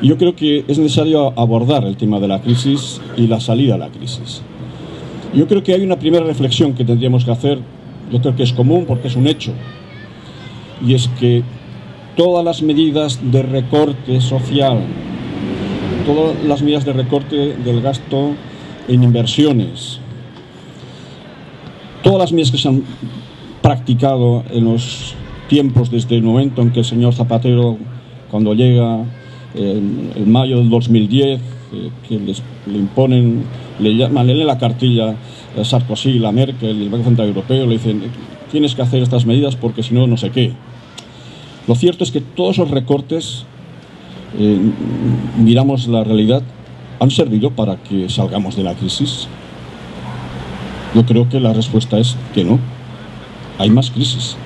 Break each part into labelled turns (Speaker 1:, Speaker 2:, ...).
Speaker 1: Yo creo que es necesario abordar el tema de la crisis y la salida a la crisis. Yo creo que hay una primera reflexión que tendríamos que hacer, yo creo que es común porque es un hecho, y es que todas las medidas de recorte social, todas las medidas de recorte del gasto en inversiones, todas las medidas que se han practicado en los tiempos desde el momento en que el señor Zapatero, cuando llega en mayo del 2010, que le imponen, le leen la cartilla a Sarkozy, la Merkel, el Banco Central Europeo, le dicen: tienes que hacer estas medidas porque si no, no sé qué. Lo cierto es que todos esos recortes, miramos la realidad, han servido para que salgamos de la crisis. Yo creo que la respuesta es que no. Hay más crisis.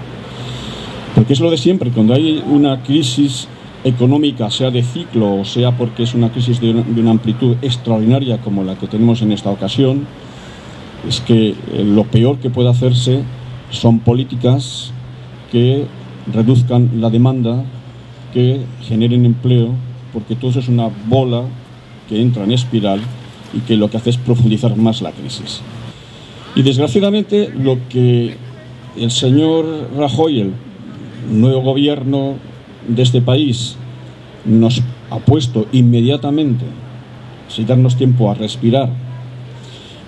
Speaker 1: Porque es lo de siempre. Cuando hay una crisis económica, sea de ciclo o sea porque es una crisis de una amplitud extraordinaria como la que tenemos en esta ocasión, es que lo peor que puede hacerse son políticas que reduzcan la demanda, que generen empleo, porque todo eso es una bola que entra en espiral y que lo que hace es profundizar más la crisis. Y desgraciadamente lo que el señor Rajoy, el nuevo gobierno de este país, nos ha puesto inmediatamente, sin darnos tiempo a respirar,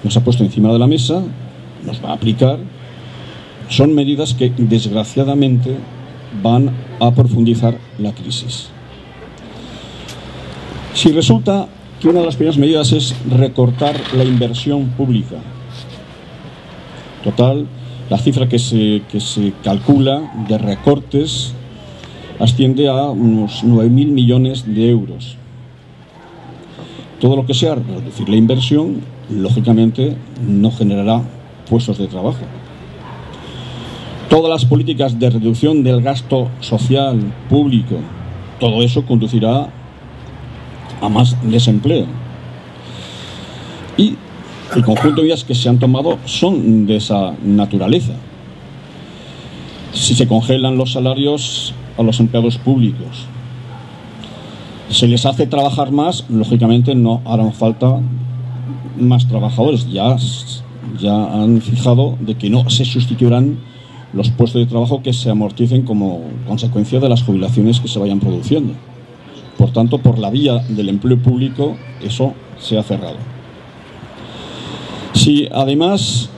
Speaker 1: nos ha puesto encima de la mesa, nos va a aplicar, son medidas que desgraciadamente van a profundizar la crisis. Si resulta que una de las primeras medidas es recortar la inversión pública, total, la cifra que se calcula de recortes asciende a unos 9.000 millones de euros. Todo lo que sea reducir la inversión, lógicamente, no generará puestos de trabajo. Todas las políticas de reducción del gasto social, público, todo eso conducirá a más desempleo. Y el conjunto de medidas que se han tomado son de esa naturaleza. Si se congelan los salarios a los empleados públicos, se les hace trabajar más, lógicamente no harán falta más trabajadores. Ya han fijado de que no se sustituirán los puestos de trabajo que se amorticen como consecuencia de las jubilaciones que se vayan produciendo. Por tanto, por la vía del empleo público, eso se ha cerrado. Si además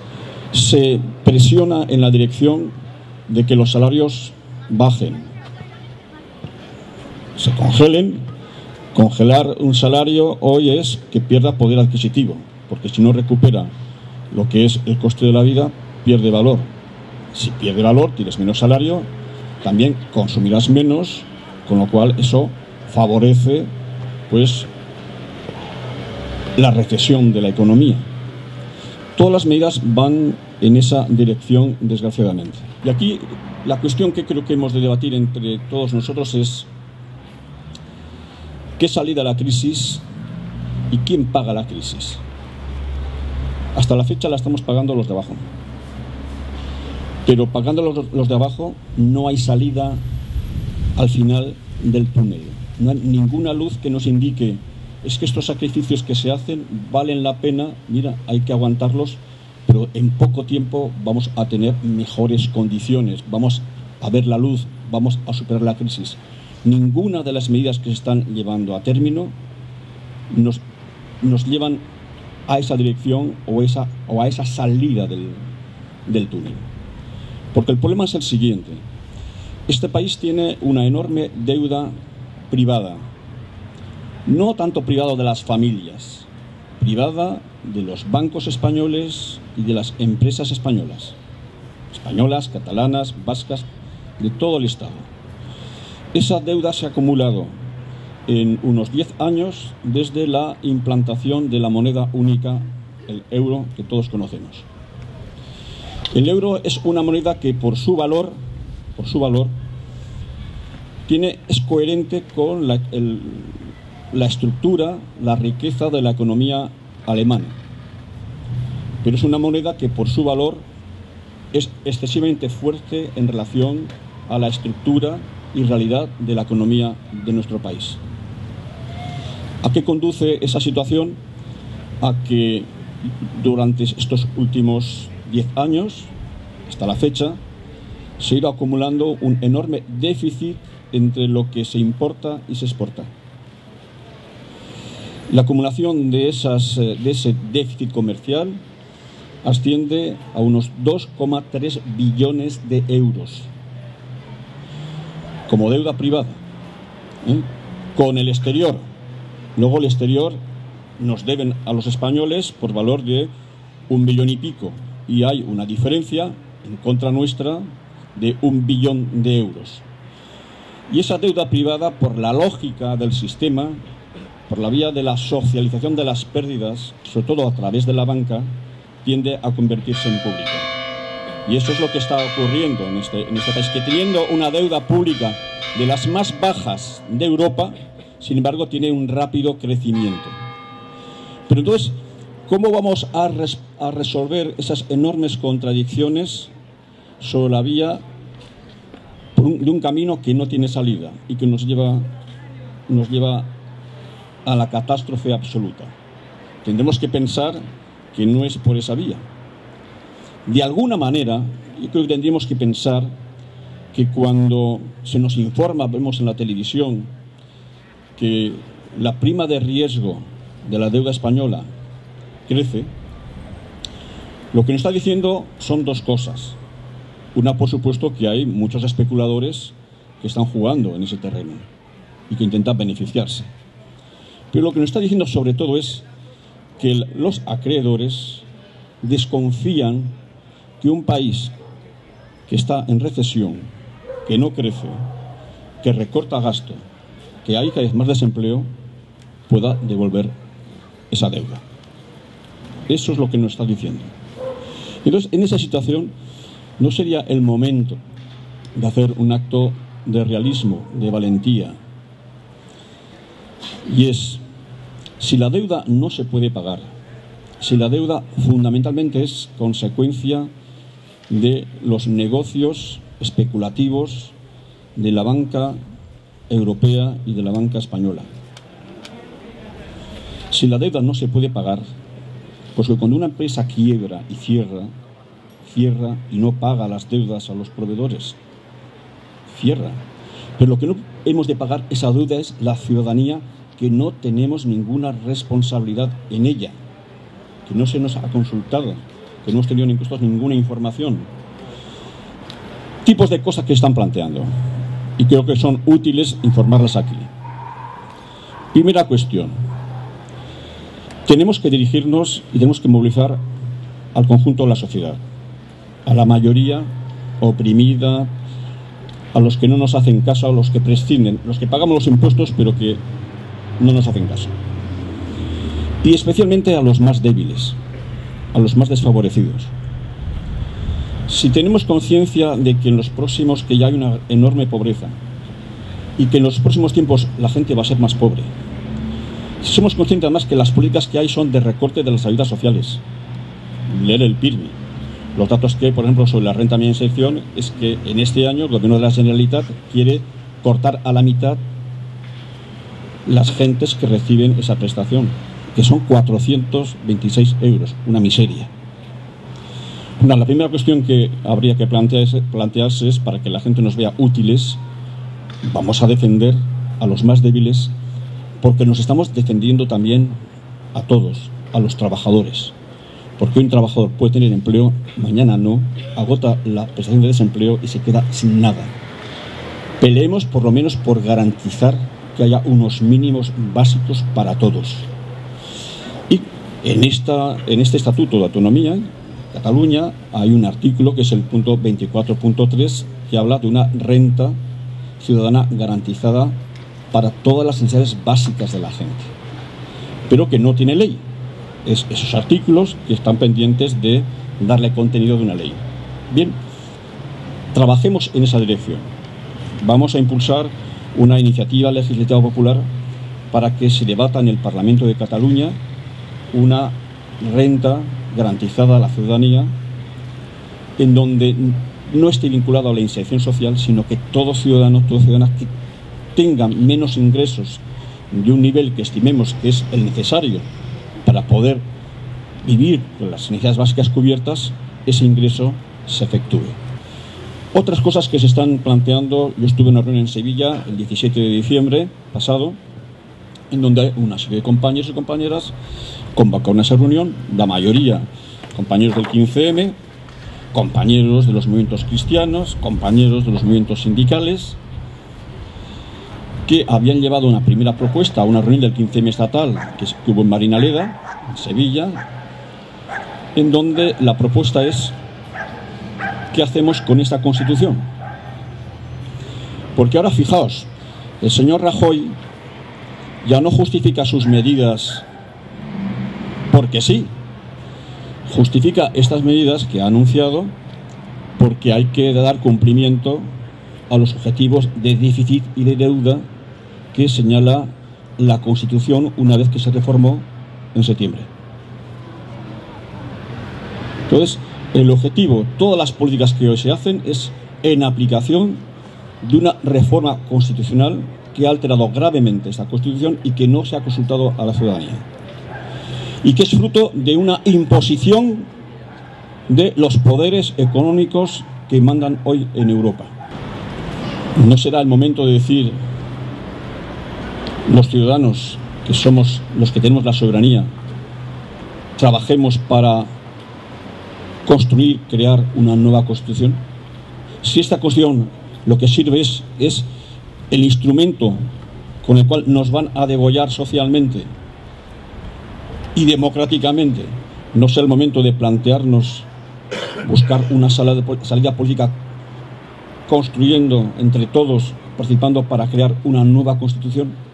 Speaker 1: se presiona en la dirección de que los salarios bajen, se congelen, congelar un salario hoy es que pierda poder adquisitivo, porque si no recupera lo que es el coste de la vida, pierde valor. Si pierde valor, tienes menos salario, también consumirás menos, con lo cual eso favorece pues la recesión de la economía. Todas las medidas van en esa dirección, desgraciadamente. Y aquí la cuestión que creo que hemos de debatir entre todos nosotros es ¿qué salida a la crisis y quién paga la crisis? Hasta la fecha la estamos pagando los de abajo. Pero pagando los de abajo no hay salida al final del túnel. No hay ninguna luz que nos indique es que estos sacrificios que se hacen valen la pena, mira, hay que aguantarlos, pero en poco tiempo vamos a tener mejores condiciones, vamos a ver la luz, vamos a superar la crisis. Ninguna de las medidas que se están llevando a término nos llevan a esa dirección o a esa salida del túnel. Porque el problema es el siguiente: este país tiene una enorme deuda privada, no tanto privada de las familias, privada de los bancos españoles y de las empresas españolas, catalanas, vascas, de todo el Estado. Esa deuda se ha acumulado en unos 10 años desde la implantación de la moneda única, el euro, que todos conocemos. El euro es una moneda que por su valor es coherente con la estructura, la riqueza de la economía alemana. Pero es una moneda que por su valor es excesivamente fuerte en relación a la estructura y realidad de la economía de nuestro país. ¿A qué conduce esa situación? A que durante estos últimos 10 años, hasta la fecha, se ha ido acumulando un enorme déficit entre lo que se importa y se exporta. La acumulación de ese déficit comercial asciende a unos 2,3 billones de euros como deuda privada, con el exterior. Luego el exterior nos deben a los españoles por valor de 1 billón y pico, y hay una diferencia en contra nuestra de 1 billón de euros. Y esa deuda privada, por la lógica del sistema, por la vía de la socialización de las pérdidas, sobre todo a través de la banca, tiende a convertirse en pública. Y eso es lo que está ocurriendo en este país, que teniendo una deuda pública de las más bajas de Europa, sin embargo, tiene un rápido crecimiento. Pero entonces, ¿cómo vamos a resolver esas enormes contradicciones sobre la vía de un camino que no tiene salida y que nos lleva a la catástrofe absoluta? Tendremos que pensar que no es por esa vía. De alguna manera, yo creo que tendríamos que pensar que cuando se nos informa, vemos en la televisión, que la prima de riesgo de la deuda española crece, lo que nos está diciendo son dos cosas. Una, por supuesto, que hay muchos especuladores que están jugando en ese terreno y que intentan beneficiarse. Pero lo que nos está diciendo sobre todo es que los acreedores desconfían que un país que está en recesión, que no crece, que recorta gasto, que hay cada vez más desempleo, pueda devolver esa deuda. Eso es lo que nos está diciendo. Entonces, en esa situación, ¿no sería el momento de hacer un acto de realismo, de valentía? Y es, si la deuda no se puede pagar, si la deuda fundamentalmente es consecuencia de los negocios especulativos de la banca europea y de la banca española. Si la deuda no se puede pagar, pues que cuando una empresa quiebra y cierra y no paga las deudas a los proveedores, cierra. Pero lo que no hemos de pagar esa deuda es la ciudadanía, que no tenemos ninguna responsabilidad en ella, que no se nos ha consultado, que no hemos tenido ninguna información. Tipos de cosas que están planteando, y creo que son útiles informarlas aquí. Primera cuestión: tenemos que dirigirnos y tenemos que movilizar al conjunto de la sociedad, a la mayoría oprimida, a los que no nos hacen caso, a los que prescinden, los que pagamos los impuestos pero que no nos hacen caso. Y especialmente a los más débiles, a los más desfavorecidos. Si tenemos conciencia de que en los próximos, que ya hay una enorme pobreza y que en los próximos tiempos la gente va a ser más pobre, si somos conscientes además que las políticas que hay son de recorte de las ayudas sociales, leer el PIRMI, los datos que hay, por ejemplo, sobre la renta mínima de inserción, es que en este año el gobierno de la Generalitat quiere cortar a la mitad las gentes que reciben esa prestación, que son 426 euros, una miseria. La primera cuestión que habría que plantearse es, para que la gente nos vea útiles, vamos a defender a los más débiles, porque nos estamos defendiendo también a todos, a los trabajadores. Porque un trabajador puede tener empleo, mañana no, agota la prestación de desempleo y se queda sin nada. Peleemos por lo menos por garantizar que haya unos mínimos básicos para todos. Y en este Estatuto de Autonomía, Cataluña, hay un artículo que es el punto 24.3, que habla de una renta ciudadana garantizada para todas las necesidades básicas de la gente, pero que no tiene ley. Es esos artículos que están pendientes de darle contenido de una ley. Bien, trabajemos en esa dirección. Vamos a impulsar una iniciativa legislativa popular para que se debata en el Parlamento de Cataluña una renta garantizada a la ciudadanía, en donde no esté vinculado a la inserción social, sino que todo ciudadano, toda ciudadana que tenga menos ingresos de un nivel que estimemos que es el necesario para poder vivir con las necesidades básicas cubiertas, ese ingreso se efectúe. Otras cosas que se están planteando, yo estuve en una reunión en Sevilla el 17 de diciembre pasado, en donde una serie de compañeros y compañeras convocaron a esa reunión, la mayoría compañeros del 15M, compañeros de los movimientos cristianos, compañeros de los movimientos sindicales, que habían llevado una primera propuesta a una reunión del 15M estatal que hubo en Marinaleda, en Sevilla, en donde la propuesta es: ¿qué hacemos con esta Constitución? Porque ahora fijaos, el señor Rajoy ya no justifica sus medidas porque sí, justifica estas medidas que ha anunciado porque hay que dar cumplimiento a los objetivos de déficit y de deuda que señala la Constitución una vez que se reformó en septiembre. Entonces, el objetivo, todas las políticas que hoy se hacen es en aplicación de una reforma constitucional que ha alterado gravemente esta Constitución y que no se ha consultado a la ciudadanía. Y que es fruto de una imposición de los poderes económicos que mandan hoy en Europa. No será el momento de decir los ciudadanos, que somos los que tenemos la soberanía, trabajemos para construir, crear una nueva Constitución. Si esta Constitución lo que sirve es el instrumento con el cual nos van a degollar socialmente y democráticamente, no sea el momento de plantearnos buscar una salida política construyendo entre todos, participando para crear una nueva Constitución.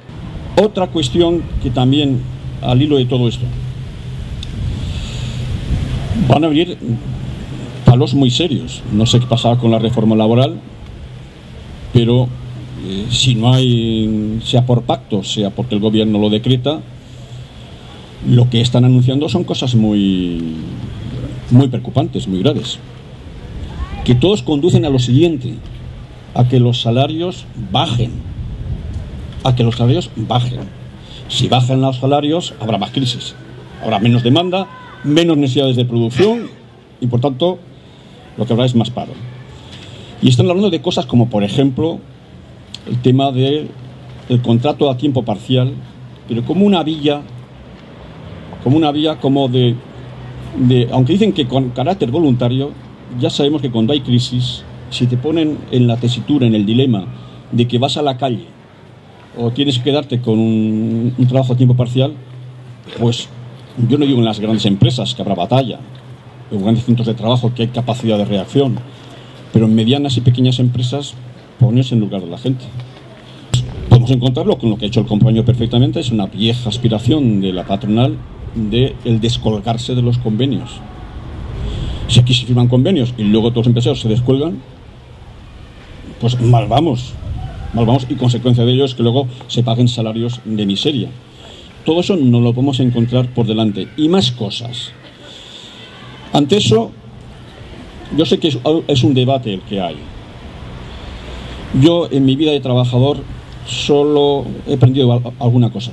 Speaker 1: Otra cuestión que también, al hilo de todo esto, van a venir palos muy serios. No sé qué pasará con la reforma laboral, pero si no hay, sea por pacto, sea porque el gobierno lo decreta, lo que están anunciando son cosas muy preocupantes, muy graves, que todos conducen a lo siguiente: a que los salarios bajen, Si bajan los salarios, habrá más crisis, habrá menos demanda, menos necesidades de producción y, por tanto, lo que habrá es más paro. Y están hablando de cosas como, por ejemplo, el tema del contrato a tiempo parcial, pero como una vía aunque dicen que con carácter voluntario. Ya sabemos que cuando hay crisis, si te ponen en la tesitura, en el dilema de que vas a la calle o tienes que quedarte con un trabajo a tiempo parcial, pues yo no digo en las grandes empresas que habrá batalla, en grandes centros de trabajo que hay capacidad de reacción, pero en medianas y pequeñas empresas ponerse en lugar de la gente. Podemos encontrarlo con lo que ha hecho el compañero perfectamente, es una vieja aspiración de la patronal de el descolgarse de los convenios. Si aquí se firman convenios y luego todos los empresarios se descuelgan, pues mal vamos, y consecuencia de ello es que luego se paguen salarios de miseria. Todo eso no lo podemos encontrar por delante, y más cosas. Ante eso, yo sé que es un debate el que hay. Yo en mi vida de trabajador solo he aprendido alguna cosa: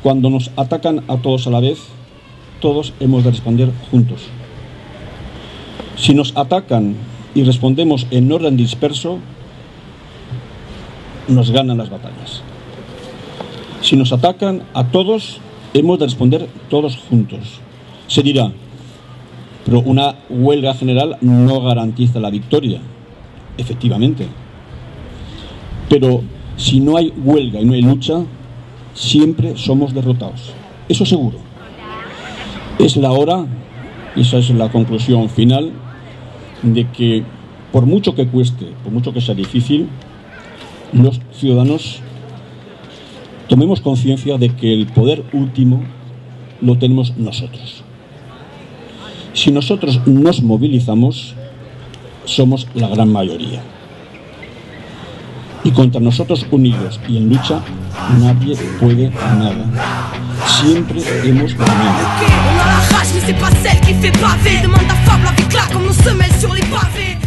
Speaker 1: cuando nos atacan a todos a la vez, todos hemos de responder juntos. Si nos atacan y respondemos en orden disperso, nos ganan las batallas. Si nos atacan a todos, hemos de responder todos juntos. Se dirá, pero una huelga general no garantiza la victoria. Efectivamente. Pero si no hay huelga y no hay lucha, siempre somos derrotados. Eso seguro. Es la hora, y esa es la conclusión final, de que por mucho que cueste, por mucho que sea difícil, los ciudadanos tomemos conciencia de que el poder último lo tenemos nosotros. Si nosotros nos movilizamos, somos la gran mayoría. Y contra nosotros unidos y en lucha, nadie puede nada. Siempre hemos ganado.
Speaker 2: On a la rage mais c'est pas celle qui fait baver. Demande à Fab la vie claque comme nos semelles sur les pavés.